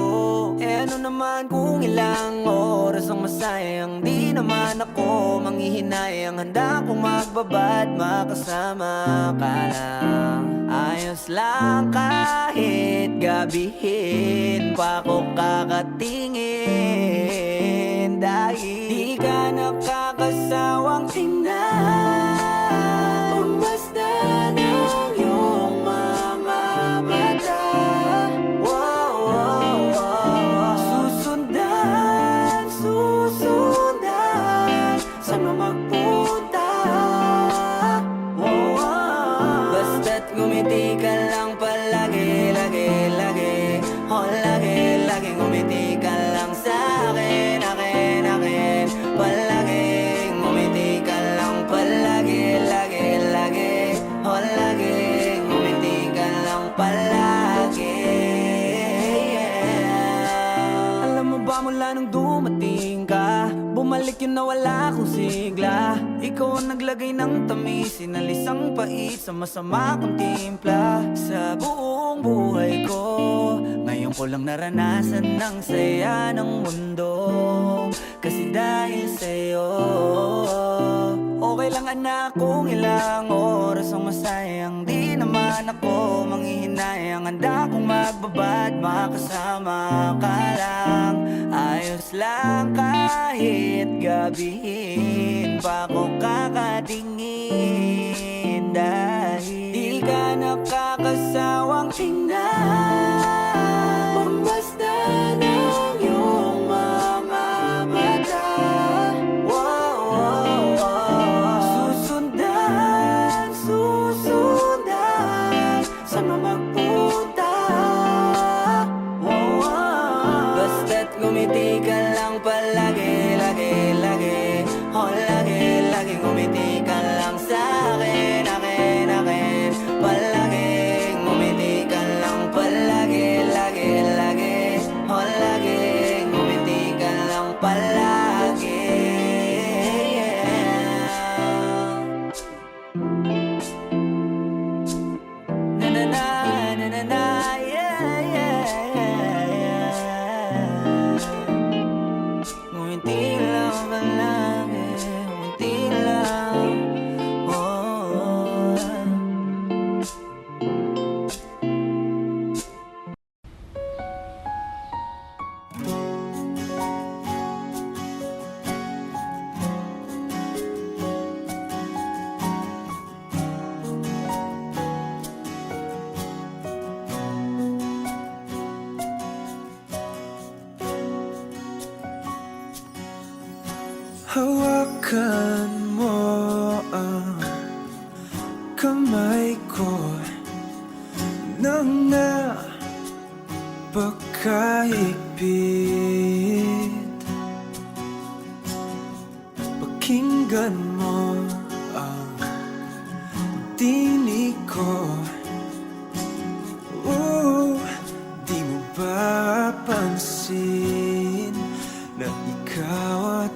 ano naman kung ilang oras ang masayang. Di naman ako manghihinayang, handa kong magbabad makasama ka lang. Ayos lang kahit gabihin pa ako kakatingin. Dahil di ka nakakasawang tingnan. Pagmasdan ang iyong mga mata. Susundan, susundan, saan mo magpunta? Basta't ngumiti ka lang palagi, lagi, lagi. Oh, lagi, lagi ngumiti ka lang sa'kin, akin, akin. Palagi, ngumiti ka lang palagi, lagi, lagi. Oh, lagi, ngumiti ka lang palagi. Alam mo ba mula nung dumating ka, bumalik yun na wala akong sigla. Ikaw ang naglagay ng tamis, sinalis ang pait sa masama kong timpla. Sa buong buhay ko, ngayon ko lang naranasan ng saya ng mundo. Kasi dahil sa'yo, okay lang anak kung ilang oras ang masayang. Di naman ako manghihinayang, handa kong magbabad makasama ka lang. Ayos lang kahit gabihin pa ako kakatingin. Dahil di ka nakakasawang tingnan. Pagmasdan ang iyong mga mata. Susundan, susundan, saan mo magpunta? Basta't ngumiti ka lang palagi, lagi, lagi. Oh, lagi, lagi ngumiti ka lang sa'kin, akin, akin. Palagi, ngumiti ka lang palagi, lagi, lagi. Oh, lagi, ngumiti ka lang palagi. Na na na, na na na, yeah, yeah, yeah, yeah. Ngumiti lang palagi, ngumiti lang, oh. Hawakan mo ang kamay ko nang napakahigpit. Pakinggan mo ang tinig ko. Di mo ba pansin na ikaw at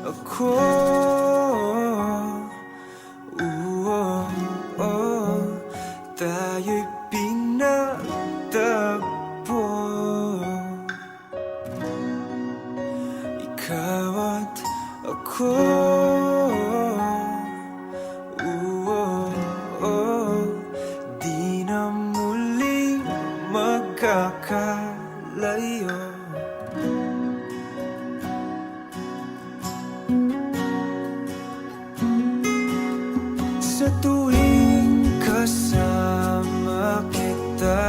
ako, tayo'y pinagtagpo. Ikaw at ako, di na muling magkakalayo. Sa tuwing kasama kita,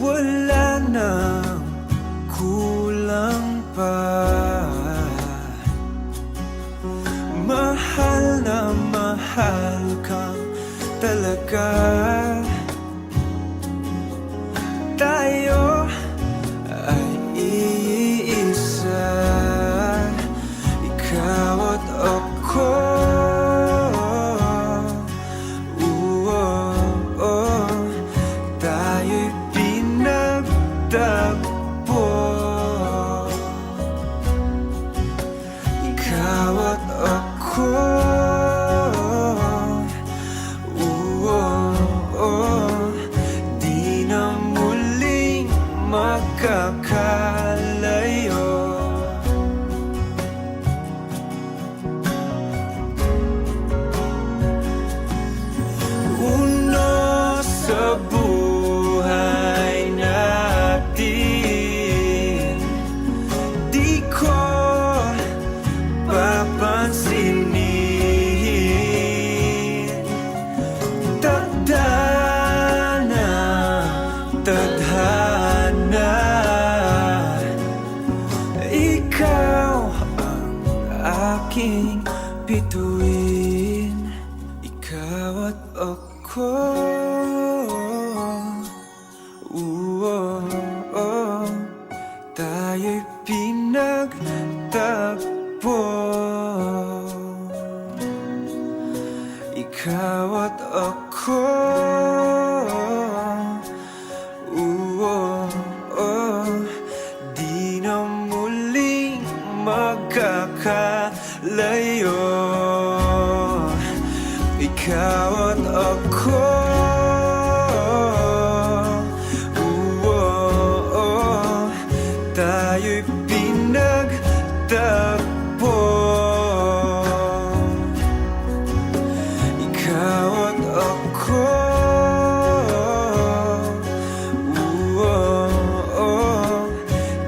wala nang kulang pa. Mahal na mahal kang talaga. Tayo ay iisa, ikaw at ako. ikaw at ako. Di na muling magkakalayo. Uno sa buhay natin, di ko papansinin. Tadhana, tadhana, ikaw ang aking bituin. Ikaw at ako. Tayo'y pinagtagpo. Ikaw at ako. Di na muling magkakalayo. Ikaw at ako. Tayo'y pinagtagpo. Ikaw at ako.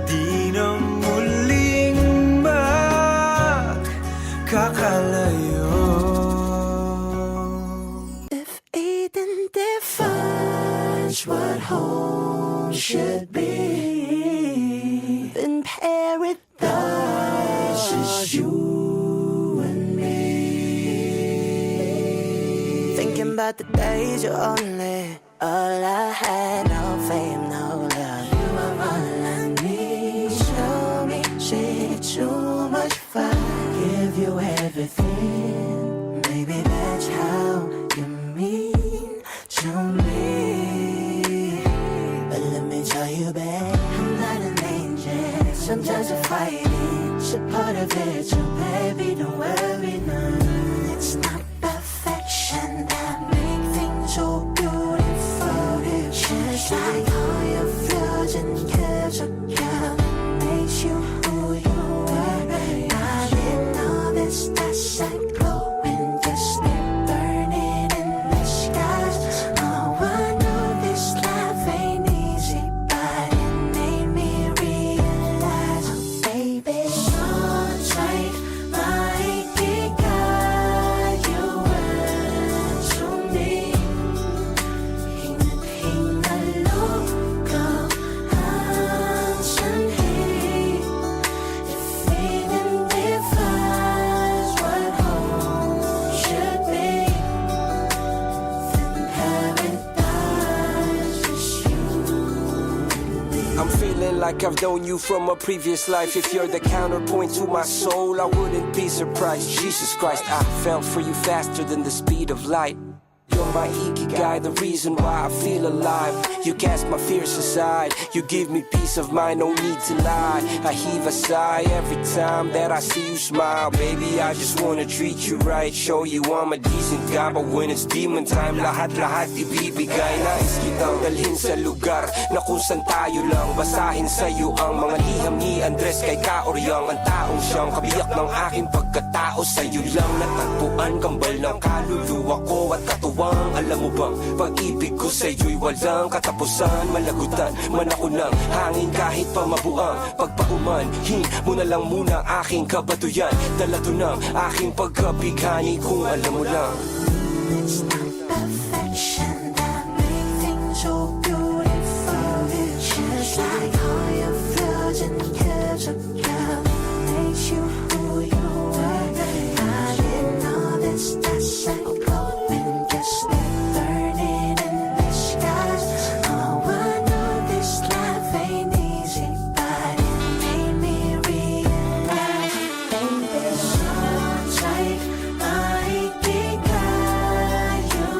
Di na muling magkakalayo. If Eden defines what home should be, then paradise is you and me. Thinking about the days you're only all I had, no fame, no love. You are all I need. Show me, say it's too much fun. Give you everything. Maybe that's how you mean to me. But let me tell you, babe, I'm not an angel. Sometimes I fight it, it's a part of it. So baby, don't worry, no. It's not perfection that make things so beautiful. It's just like all your flaws and curves are gone. Makes you who you were. Darling, all this dust and glowing, just burning in the skies. Oh, I know this life ain't easy, but it made me realize, oh, baby, sunshine, maibigay you to me. Hinalok ang sanhi. If Eden defines what home should be, then paradise is you and me. I'm feeling like I've known you from a previous life. If you're the counterpoint to my soul, I wouldn't be surprised. Jesus Christ, I fell for you faster than the speed of light. You're my ikigai, the reason why I feel alive. You cast my fears aside, you give me peace of mind, no need to lie. I heave a sigh every time that I see you smile. Baby, I just wanna treat you right, show you I'm a decent guy. But when it's demon time, lahat-lahat ibibigay. Nais kitang dalhin sa lugar na kung saan tayo lang. Basahin sa'yo ang mga liham ni Andres kay Kaoryang. Ang taong siyang kabiyak ng aking pagkatao. Sa'yo lang natagpuan, kambal ng kaluluwa ko at katuwang. Alam mo bang pag-ibig ko sa'yo'y walang katapusan. Malagutan man ako ng hangin kahit pa mabuang pagpaumanhin mo na lang muna aking kabatuyan. Dala to ng aking pagkabighani kung alam mo lang. It's not perfection that make things so beautiful. It's just like all your flaws and curves are gone. Makes you who you were. I didn't know this dust and glowing, just burning in the skies. Oh, I know this life ain't easy, but it made me realize, baby, sunshine, maibigay you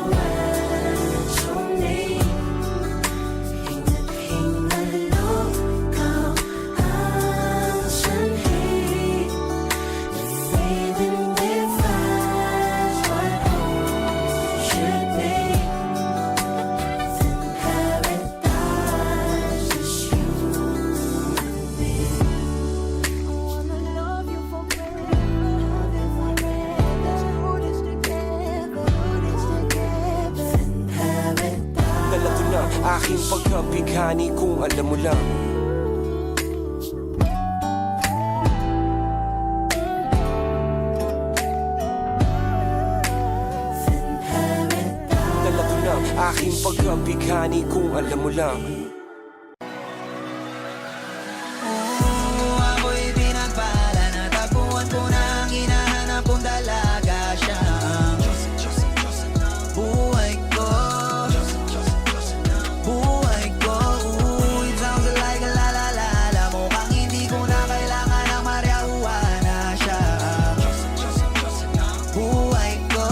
pagkabighani kung alam mo lang. Dala ko ng aking pagkabighani kung alam mo lang. Ako'y pinagpala na tagpuan ko na ang hinahanap kong dalaga siya. Buhay ko, buhay ko. It sounds like a la-la-la-la. Mukhang hindi ko na kailangan ng marihuana siya. Buhay ko,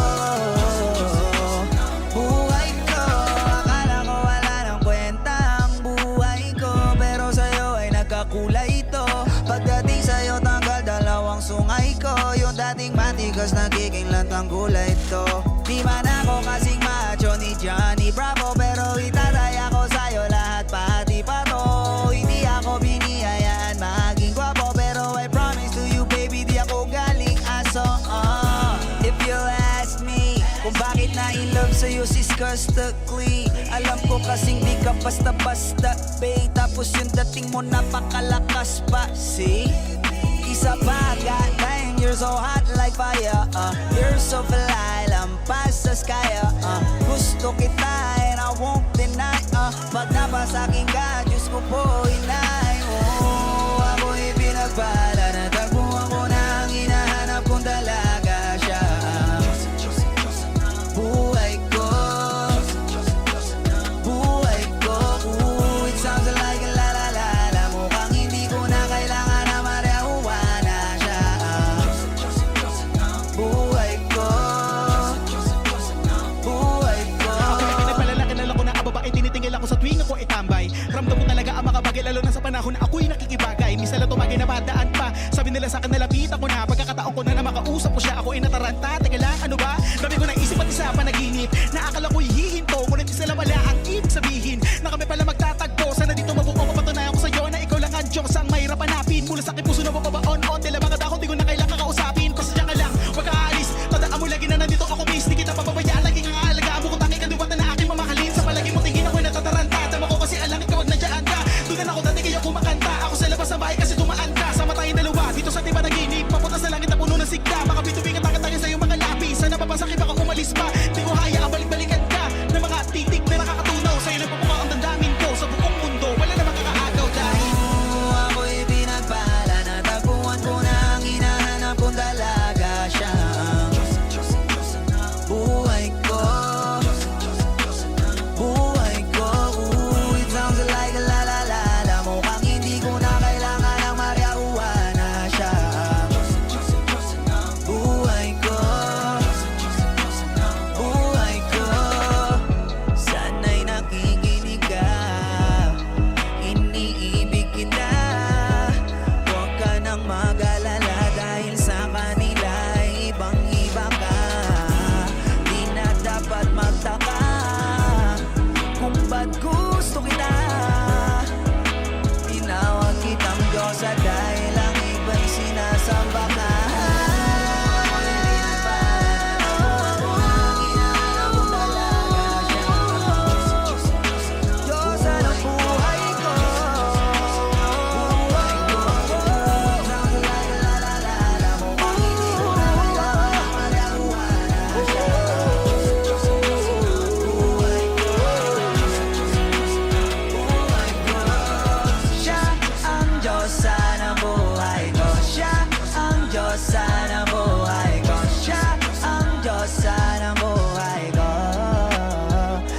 buhay ko. Akala ko wala ng kwenta ang buhay ko, pero sa'yo ay nagkakulay ito. Pagdating sa'yo tanggal dalawang sungay ko. Yung dating matigas nagiging lantang gulay ito. Di man ako kasing macho ni Johnny Bravo, pero itataya ko sa'yo lahat pati pa to. Hindi ako biniyayaan maging gwapo, pero I promise to you baby di ako galing aso. If you ask me kung bakit na in love sa'yo sis Custically, alam ko kasing di ka basta-basta babe. Tapos yung dating mo napakalakas pa. See? Isa pa, god damn, you're so hot like fire. You're so fly, lampas sa sky. Gusto kita and I won't deny. Pag napasa'kin ka, Diyos ko po inay. Ako'y pinagpala na tagpuan ko na ang hinahanap kong dalaga siya. Buhay ko, buhay ko. It sounds like a la-la-la-la. Mukhang hindi ko na kailangan na marihuana siya. Buhay ko, buhay ko. Pinagpalala, kilala ko na ang babae, tinitingil ako sa tuwing ako itambay. Ramdam ko talaga ang mga bagay, lalo na sa panahon na ako'y nakikibagay. Minsan lang tumagay na padaan pa, sabi nila sa akin nalapitan ko na. Pagkakataon ko na na makausap ko siya, ako ay nataranta. Teka lang, ano ba? Dami ko na isip at isa panaginip, na akala ko'y hihinto, ngunit isa lang wala ang ibig sabihin na kami pala magtatagpo. Sana dito mabuo, mapatunayan ko sa'yo na ikaw lang ang Diyos ang mahirap hanapin. Mula sa aking puso na mapabaon-on, tila mga dahon, di ko na kailangan kakausapin. Pasadya ka lang, wag ka aalis, tandaan mo lagi na nandito ako miss. Di kita papabayaan, laging ang aalagaan mo kung tanging kandiwatan na aking mamahalin. Sa palagi mo tingin ako'y natataranta, tama ko kasi alam ikaw wag nandiyan ka. Doon na ako dati kaya kumakanta, ako sa labas ng bahay kasi tumaan ka. Sama tayong dalawa, dito sa tiba naginip, papunta sa langit na puno ng sigla. Makapitubing at takatangin sa'yo mga lapis, sana papasakit baka umalis pa. Di ko hayaan balik-balikan ka ng mga titik na nakakatunaw. Sa'yo nagpapuka ang damdamin ko sa buong mundo, wala namang kakaagaw dahil Ako'y pinagpala na tagpuan ko na ang hinahanap kong dalaga siya. Buhay ko, buhay ko. It sounds like a la-la-la-la. Mukhang hindi ko na kailangan ng marihuana siya. Buhay ko, buhay ko. Sana'y nakikinig ka, iniibig kita. Huwag ka nang mag-alala dahil sa kanila ay ibang-iba ka. Di na dapat magtaka kung ba't gusto kita. Tinawag kitang Diyosa dahil ang iba'y sinasamba ka. Diyosa ng buhay ko, buhay ko. Sounds like a la-la-la-la. Mukhang hindi ko na kailangan ng marihuana siya. Buhay ko, buhay ko. Siya ang Diyosa ng buhay ko. Siya ang Diyosa ng buhay ko. Siya ang Diyosa ng buhay ko.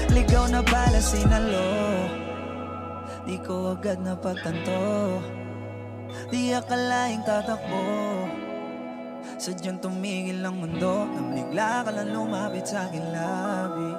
Ligaw na pala sinalo, di ko agad napagtanto. Di akalaing tatakbo, sadyang tumigil ang mundo. Nang bigla ka lang lumapit sa akin labi.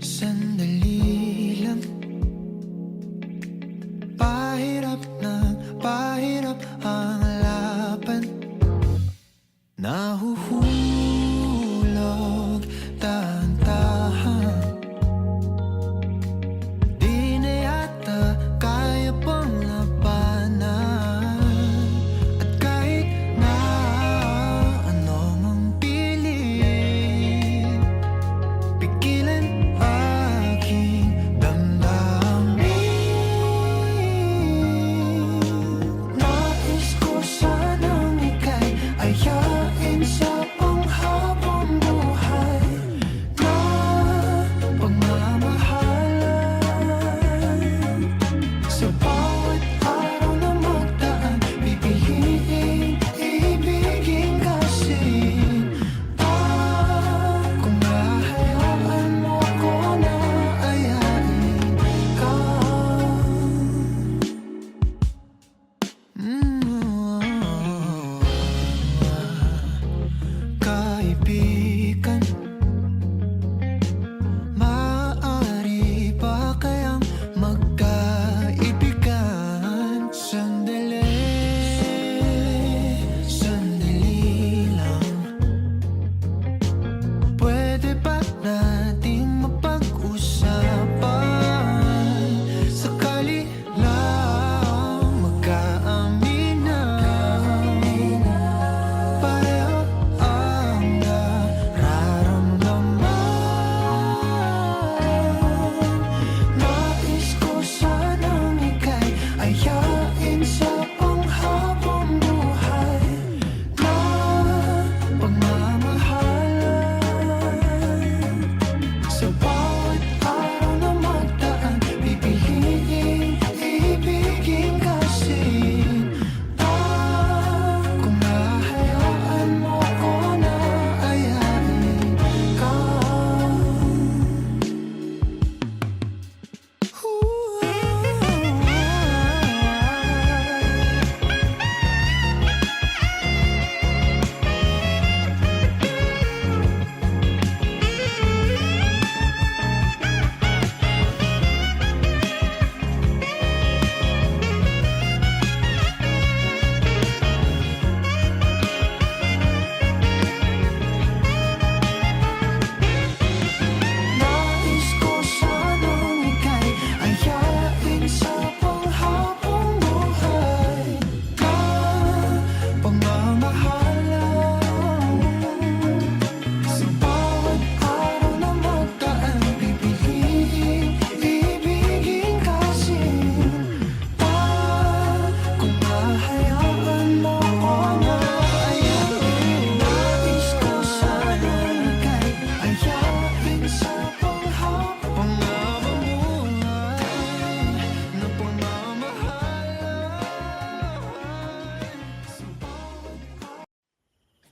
Sandali lang, pahirap ng pahirap ang laban. Nahuhulog dahan-dahan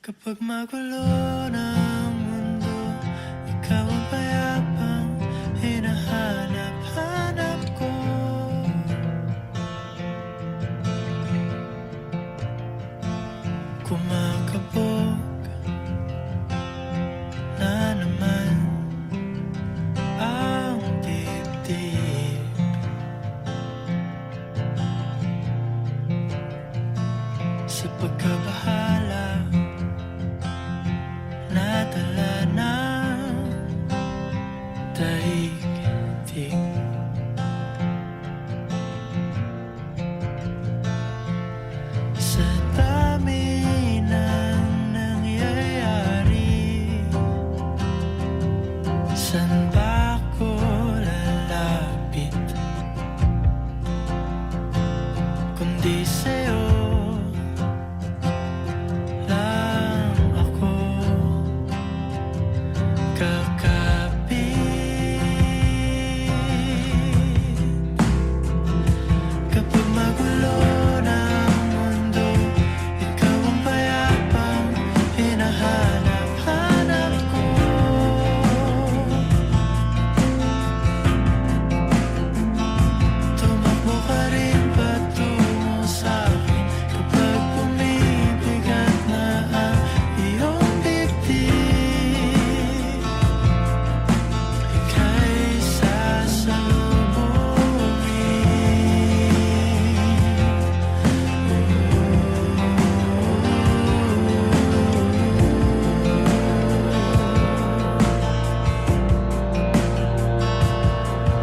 Kapag magulo ng mundo, ikaw ang payapang hinahanap-hanap ko. Kumakabog na naman ang dibdib. Sa pagkabahala, nadala ng daigdig. Sa dami ng nangyayari, saan ba ako lalapit? Kundi sa'yo lang ako kakapit. Kapag magulo ng mundo, ikaw ang payapang hinahanap-hanap ko. Tumakbo ka rin patungo sa'kin kapag bumibigat na ang iyong dibdib. Ika'y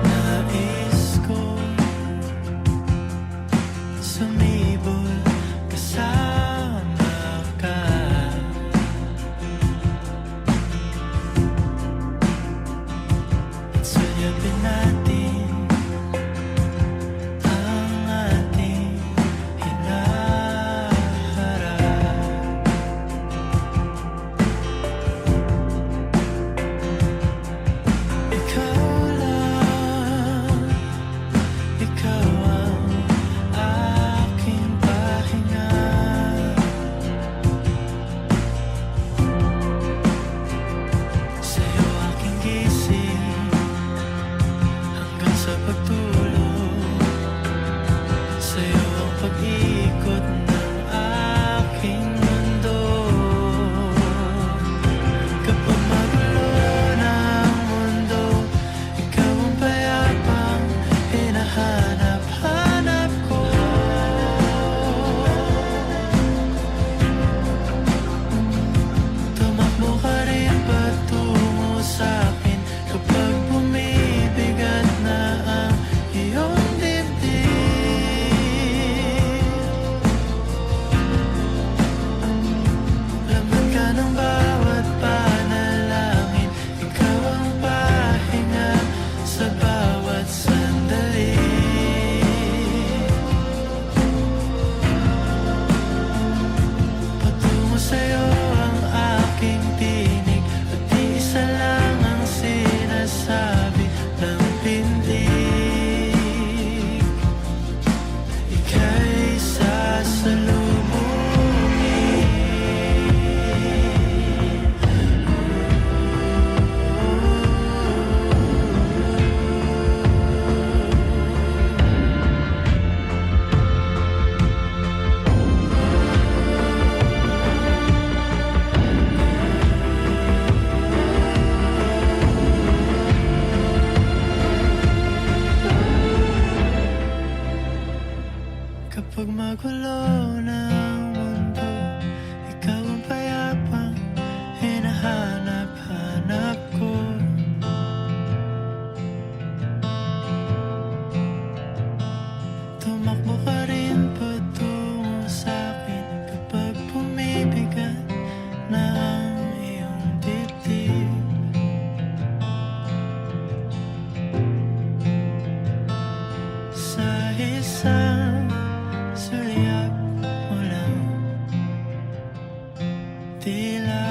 nais ko sumibol kasama ka. At sulyapin natin ang ating hinaharap. Ikaw lang, ikaw ang aking pahinga. Sa'yo aking gising hanggang sa pagtulog. Sa'yo ang pag-ikot ng aking mundo. Kapag magulo ng mundo, ikaw ang payapang hinahanap-hanap ko. Tumakbo ka rin patungo sa'kin kapag bumibigat na ang iyong dibdib. Laman ka ng bawat panalangin, ikaw ang pahinga sa bawat sandali. Patungo sa'yo ang aking tinig, at di isa lang ang sinasabi ng pindig. Ika'y sasalubungin. Kapag magulo ng mundo, ikaw ang payapang hinahanap-hanap ko. Tumakbo ka rin patungo sa'kin kapag bumibigat na ang iyong dibdib. Sa isang sulyap mo lang, tila